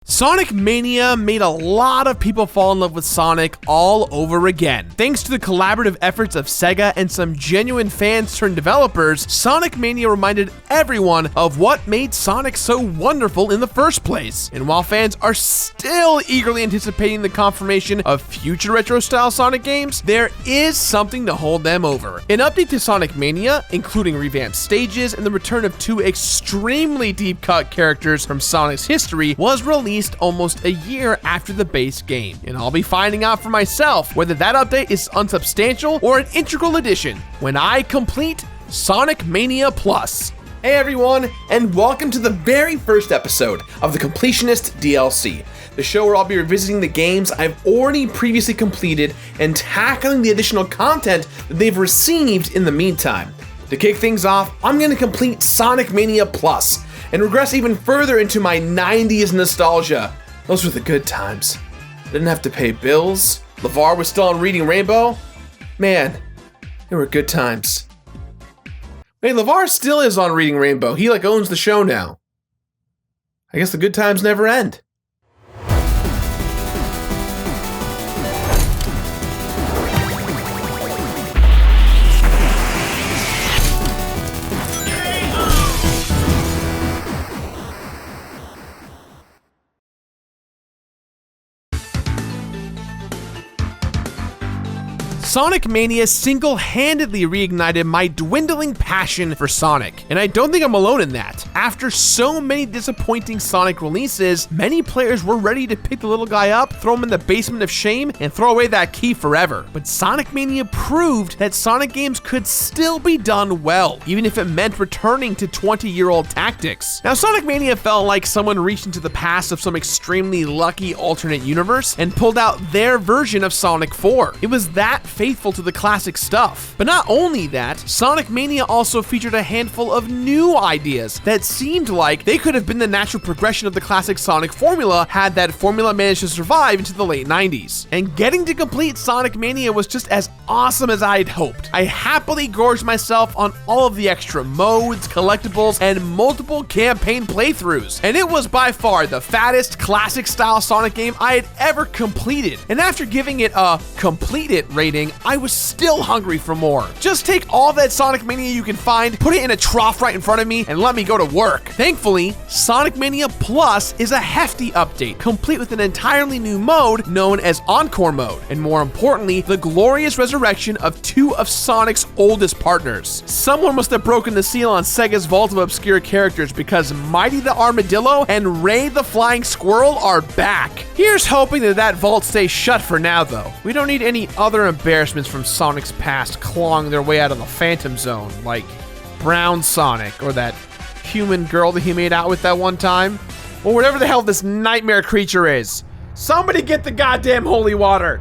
Sonic Mania made a lot of people fall in love with Sonic all over again. Thanks to the collaborative efforts of Sega and some genuine fans turned developers, Sonic Mania reminded everyone of what made Sonic so wonderful in the first place. And while fans are still eagerly anticipating the confirmation of future retro-style Sonic games, there is something to hold them over. An update to Sonic Mania, including revamped stages and the return of two extremely deep-cut characters from Sonic's history, was released almost a year after the base game, and I'll be finding out for myself whether that update is unsubstantial or an integral addition when I complete Sonic Mania Plus. Hey everyone, and welcome to the very first episode of the Completionist DLC, the show where I'll be revisiting the games I've already previously completed and tackling the additional content that they've received in the meantime. To kick things off, I'm going to complete Sonic Mania Plus and regress even further into my 90s nostalgia. Those were the good times. I didn't have to pay bills. LeVar was still on Reading Rainbow. Man, they were good times. Wait, LeVar still is on Reading Rainbow. He owns the show now. I guess the good times never end. Sonic Mania single-handedly reignited my dwindling passion for Sonic, and I don't think I'm alone in that. After so many disappointing Sonic releases, many players were ready to pick the little guy up, throw him in the basement of shame, and throw away that key forever. But Sonic Mania proved that Sonic games could still be done well, even if it meant returning to 20-year-old tactics. Now, Sonic Mania felt like someone reached into the past of some extremely lucky alternate universe and pulled out their version of Sonic 4. It was that faithful to the classic stuff. But not only that, Sonic Mania also featured a handful of new ideas that seemed like they could have been the natural progression of the classic Sonic formula had that formula managed to survive into the late 90s. And getting to complete Sonic Mania was just as awesome as I had hoped. I happily gorged myself on all of the extra modes, collectibles, and multiple campaign playthroughs. And it was by far the fattest classic style Sonic game I had ever completed. And after giving it a complete it rating, I was still hungry for more. Just take all that Sonic Mania you can find, put it in a trough right in front of me, and let me go to work. Thankfully, Sonic Mania Plus is a hefty update, complete with an entirely new mode known as Encore mode, and more importantly, the glorious resurrection of two of Sonic's oldest partners. Someone must have broken the seal on Sega's vault of obscure characters because Mighty the Armadillo and Ray the Flying Squirrel are back. Here's hoping that vault stays shut for now though. We don't need any other embarrassments from Sonic's past clawing their way out of the Phantom Zone, like Brown Sonic, or that human girl that he made out with that one time, or whatever the hell this nightmare creature is. Somebody get the goddamn holy water!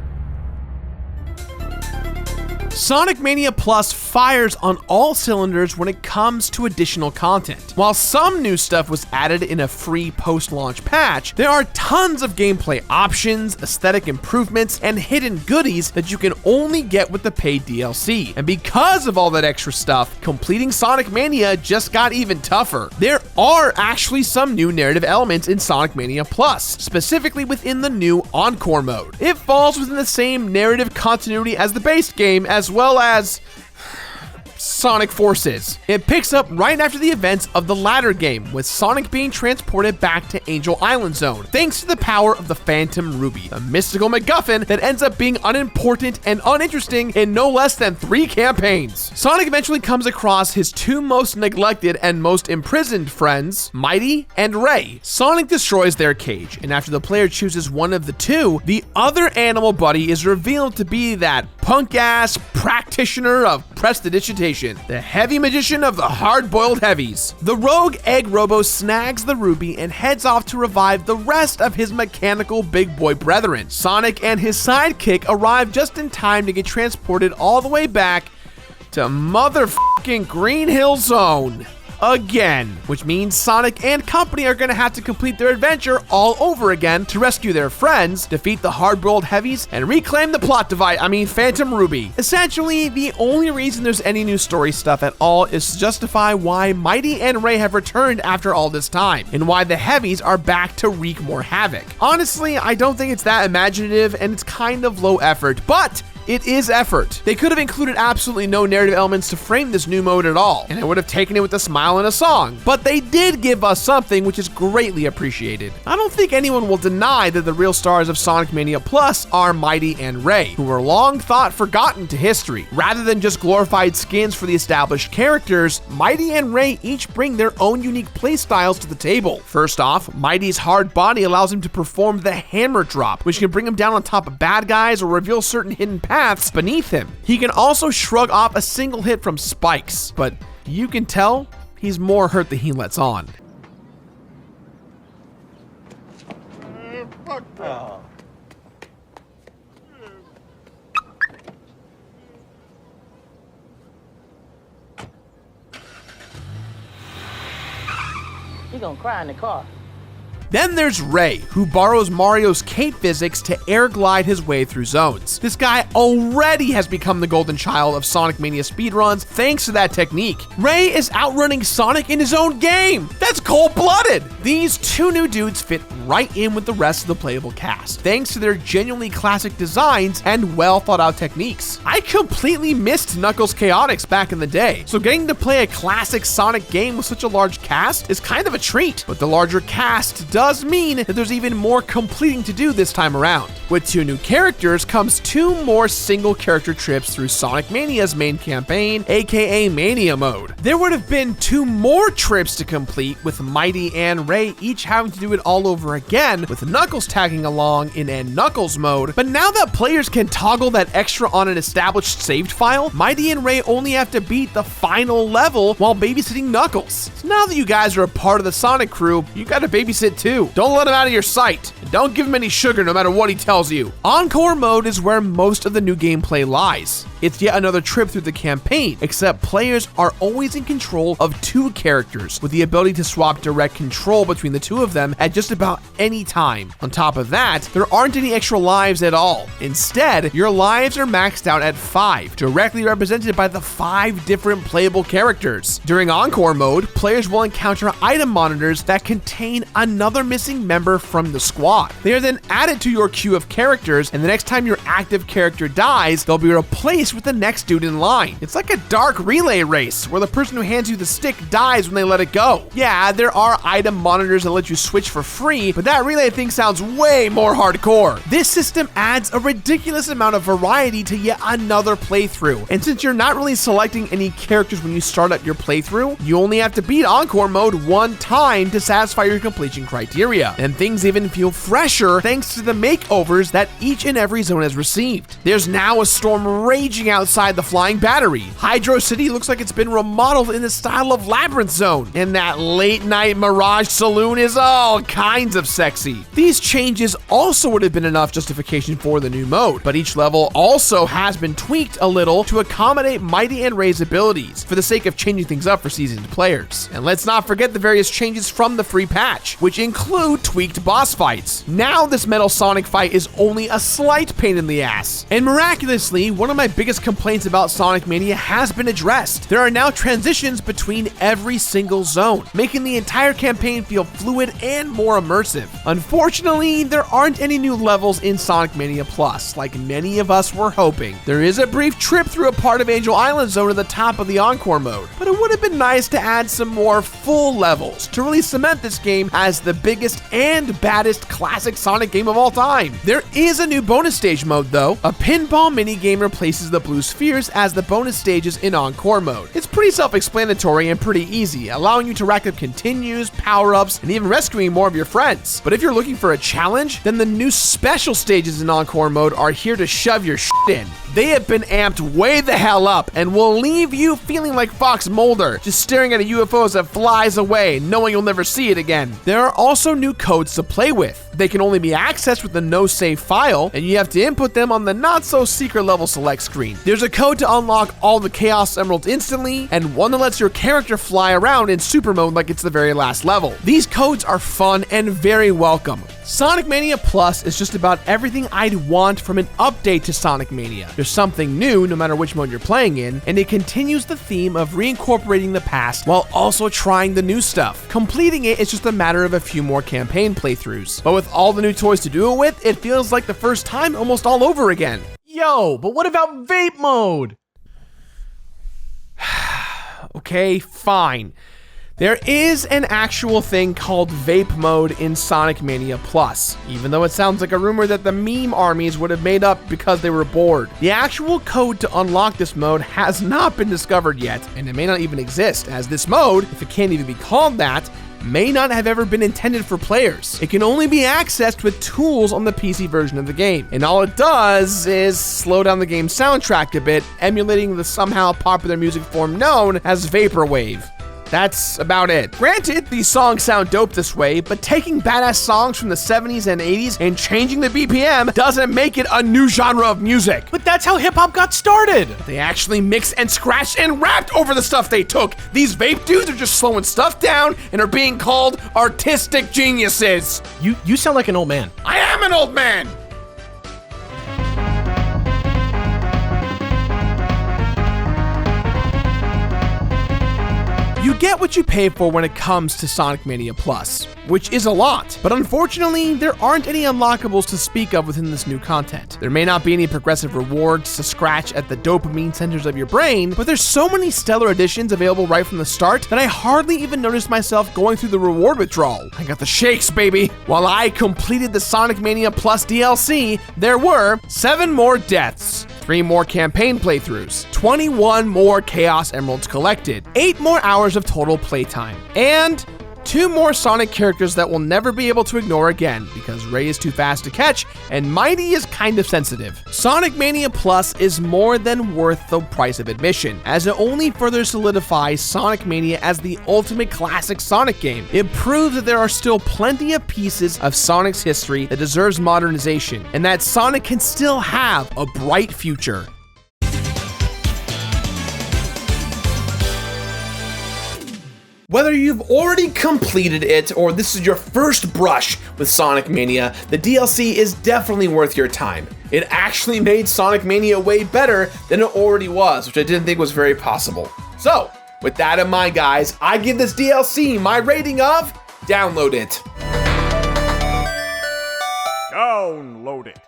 Sonic Mania Plus fires on all cylinders when it comes to additional content. While some new stuff was added in a free post-launch patch, there are tons of gameplay options, aesthetic improvements, and hidden goodies that you can only get with the paid DLC. And because of all that extra stuff, completing Sonic Mania just got even tougher. There are actually some new narrative elements in Sonic Mania Plus, specifically within the new Encore mode. It falls within the same narrative continuity as the base game, as well as Sonic Forces. It picks up right after the events of the latter game, with Sonic being transported back to Angel Island Zone, thanks to the power of the Phantom Ruby, a mystical MacGuffin that ends up being unimportant and uninteresting in no less than 3 campaigns. Sonic eventually comes across his two most neglected and most imprisoned friends, Mighty and Ray. Sonic destroys their cage, and after the player chooses one of the two, the other animal buddy is revealed to be that punk-ass practitioner of prestidigitation, the heavy magician of the hard-boiled heavies. The rogue Egg Robo snags the ruby and heads off to revive the rest of his mechanical big boy brethren. Sonic and his sidekick arrive just in time to get transported all the way back to motherfucking Green Hill Zone. again, which means Sonic and company are gonna have to complete their adventure all over again to rescue their friends, defeat the hard-boiled heavies, and reclaim the plot device, Phantom Ruby. Essentially, the only reason there's any new story stuff at all is to justify why Mighty and Ray have returned after all this time, and why the heavies are back to wreak more havoc. Honestly, I don't think it's that imaginative, and it's kind of low effort, but it is effort. They could have included absolutely no narrative elements to frame this new mode at all, and I would have taken it with a smile and a song. But they did give us something, which is greatly appreciated. I don't think anyone will deny that the real stars of Sonic Mania Plus are Mighty and Ray, who were long thought forgotten to history. Rather than just glorified skins for the established characters, Mighty and Ray each bring their own unique playstyles to the table. First off, Mighty's hard body allows him to perform the hammer drop, which can bring him down on top of bad guys or reveal certain hidden paths beneath him. He can also shrug off a single hit from spikes, but you can tell he's more hurt than he lets on. You're gonna cry in the car. Then there's Ray, who borrows Mario's cape physics to air glide his way through zones. This guy already has become the golden child of Sonic Mania speedruns thanks to that technique. Ray is outrunning Sonic in his own game! That's cold-blooded! These two new dudes fit right in with the rest of the playable cast, thanks to their genuinely classic designs and well-thought-out techniques. I completely missed Knuckles Chaotix back in the day, so getting to play a classic Sonic game with such a large cast is kind of a treat, but the larger cast does mean that there's even more completing to do this time around. With two new characters comes two more single character trips through Sonic Mania's main campaign, aka Mania Mode. There would have been two more trips to complete, with Mighty and Ray each having to do it all over again, with Knuckles tagging along in N Knuckles mode. But now that players can toggle that extra on an established saved file, Mighty and Ray only have to beat the final level while babysitting Knuckles. So now that you guys are a part of the Sonic crew, you gotta babysit too. Don't let him out of your sight. And don't give him any sugar no matter what he tells you. Encore mode is where most of the new gameplay lies. It's yet another trip through the campaign, except players are always in control of two characters, with the ability to swap direct control between the two of them at just about any time. On top of that, there aren't any extra lives at all. Instead, your lives are maxed out at 5, directly represented by the 5 different playable characters. During Encore mode, players will encounter item monitors that contain another missing member from the squad. They are then added to your queue of characters, and the next time your active character dies, they'll be replaced with the next dude in line. It's like a dark relay race, where the person who hands you the stick dies when they let it go. Yeah, there are item monitors that let you switch for free, but that relay thing sounds way more hardcore. This system adds a ridiculous amount of variety to yet another playthrough, and since you're not really selecting any characters when you start up your playthrough, you only have to beat Encore mode one time to satisfy your completion criteria, and things even feel fresher thanks to the makeovers that each and every zone has received. There's now a storm raging outside the Flying Battery. Hydro City looks like it's been remodeled in the style of Labyrinth Zone, and that late night Mirage Saloon is all kinds of sexy. These changes also would have been enough justification for the new mode, but each level also has been tweaked a little to accommodate Mighty and Ray's abilities, for the sake of changing things up for seasoned players. And let's not forget the various changes from the free patch, which include tweaked boss fights. Now this Metal Sonic fight is only a slight pain in the ass. And miraculously, one of my biggest complaints about Sonic Mania has been addressed. There are now transitions between every single zone, making the entire campaign feel fluid and more immersive. Unfortunately, there aren't any new levels in Sonic Mania Plus, like many of us were hoping. There is a brief trip through a part of Angel Island zone at the top of the Encore mode, but it would have been nice to add some more full levels to really cement this game as the biggest and baddest classic Sonic game of all time. There is a new bonus stage mode though. A pinball minigame replaces the blue spheres as the bonus stages in Encore mode. It's pretty self-explanatory and pretty easy, allowing you to rack up continues, power-ups, and even rescuing more of your friends. But if you're looking for a challenge, then the new special stages in Encore mode are here to shove your shit in. They have been amped way the hell up and will leave you feeling like Fox Mulder, just staring at a UFO as it flies away, knowing you'll never see it again. There are also new codes to play with. They can only be accessed with the no save file, and you have to input them on the not so secret level select screen. There's a code to unlock all the Chaos Emeralds instantly, and one that lets your character fly around in super mode like it's the very last level. These codes are fun and very welcome. Sonic Mania Plus is just about everything I'd want from an update to Sonic Mania. There's something new no matter which mode you're playing in, and it continues the theme of reincorporating the past while also trying the new stuff. Completing it is just a matter of a few more campaign playthroughs. But with all the new toys to do it with, it feels like the first time almost all over again. Yo, but what about vape mode? Okay, fine. There is an actual thing called vape mode in Sonic Mania Plus, even though it sounds like a rumor that the meme armies would have made up because they were bored. The actual code to unlock this mode has not been discovered yet, and it may not even exist, as this mode, if it can't even be called that, may not have ever been intended for players. It can only be accessed with tools on the PC version of the game, and all it does is slow down the game's soundtrack a bit, emulating the somehow popular music form known as Vaporwave. That's about it. Granted, these songs sound dope this way, but taking badass songs from the 70s and 80s and changing the BPM doesn't make it a new genre of music. But that's how hip-hop got started. They actually mixed and scratched and rapped over the stuff they took. These vape dudes are just slowing stuff down and are being called artistic geniuses. You sound like an old man. I am an old man. You get what you pay for when it comes to Sonic Mania Plus, which is a lot, but unfortunately, there aren't any unlockables to speak of within this new content. There may not be any progressive rewards to scratch at the dopamine centers of your brain, but there's so many stellar additions available right from the start that I hardly even noticed myself going through the reward withdrawal. I got the shakes, baby! While I completed the Sonic Mania Plus DLC, there were 7 more deaths, 3 more campaign playthroughs, 21 more Chaos Emeralds collected, 8 more hours of total playtime, and 2 more Sonic characters that we'll never be able to ignore again because Ray is too fast to catch and Mighty is kind of sensitive. Sonic Mania Plus is more than worth the price of admission, as it only further solidifies Sonic Mania as the ultimate classic Sonic game. It proves that there are still plenty of pieces of Sonic's history that deserves modernization, and that Sonic can still have a bright future. Whether you've already completed it or this is your first brush with Sonic Mania, the DLC is definitely worth your time. It actually made Sonic Mania way better than it already was, which I didn't think was very possible. So, with that in mind, guys, I give this DLC my rating of download it. Download it.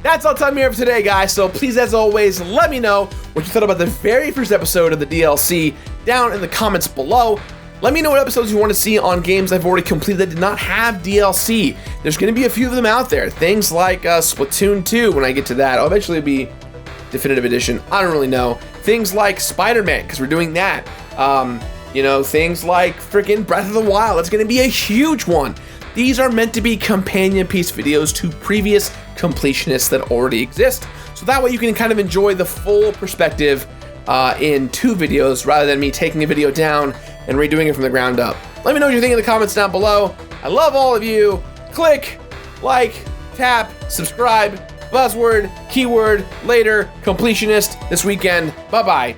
That's all time here for today, guys, so please, as always, let me know what you thought about the very first episode of the DLC down in the comments below. Let me know what episodes you want to see on games I've already completed that did not have DLC. There's going to be a few of them out there. Things like Splatoon 2, when I get to that. It'll eventually be Definitive Edition. I don't really know. Things like Spider-Man, because we're doing that. Things like freaking Breath of the Wild. It's going to be a huge one. These are meant to be companion piece videos to previous completionists that already exist. So that way you can kind of enjoy the full perspective in 2 videos rather than me taking a video down and redoing it from the ground up. Let me know what you think in the comments down below. I love all of you. Click, like, tap, subscribe, buzzword, keyword, later, completionist this weekend. Bye-bye.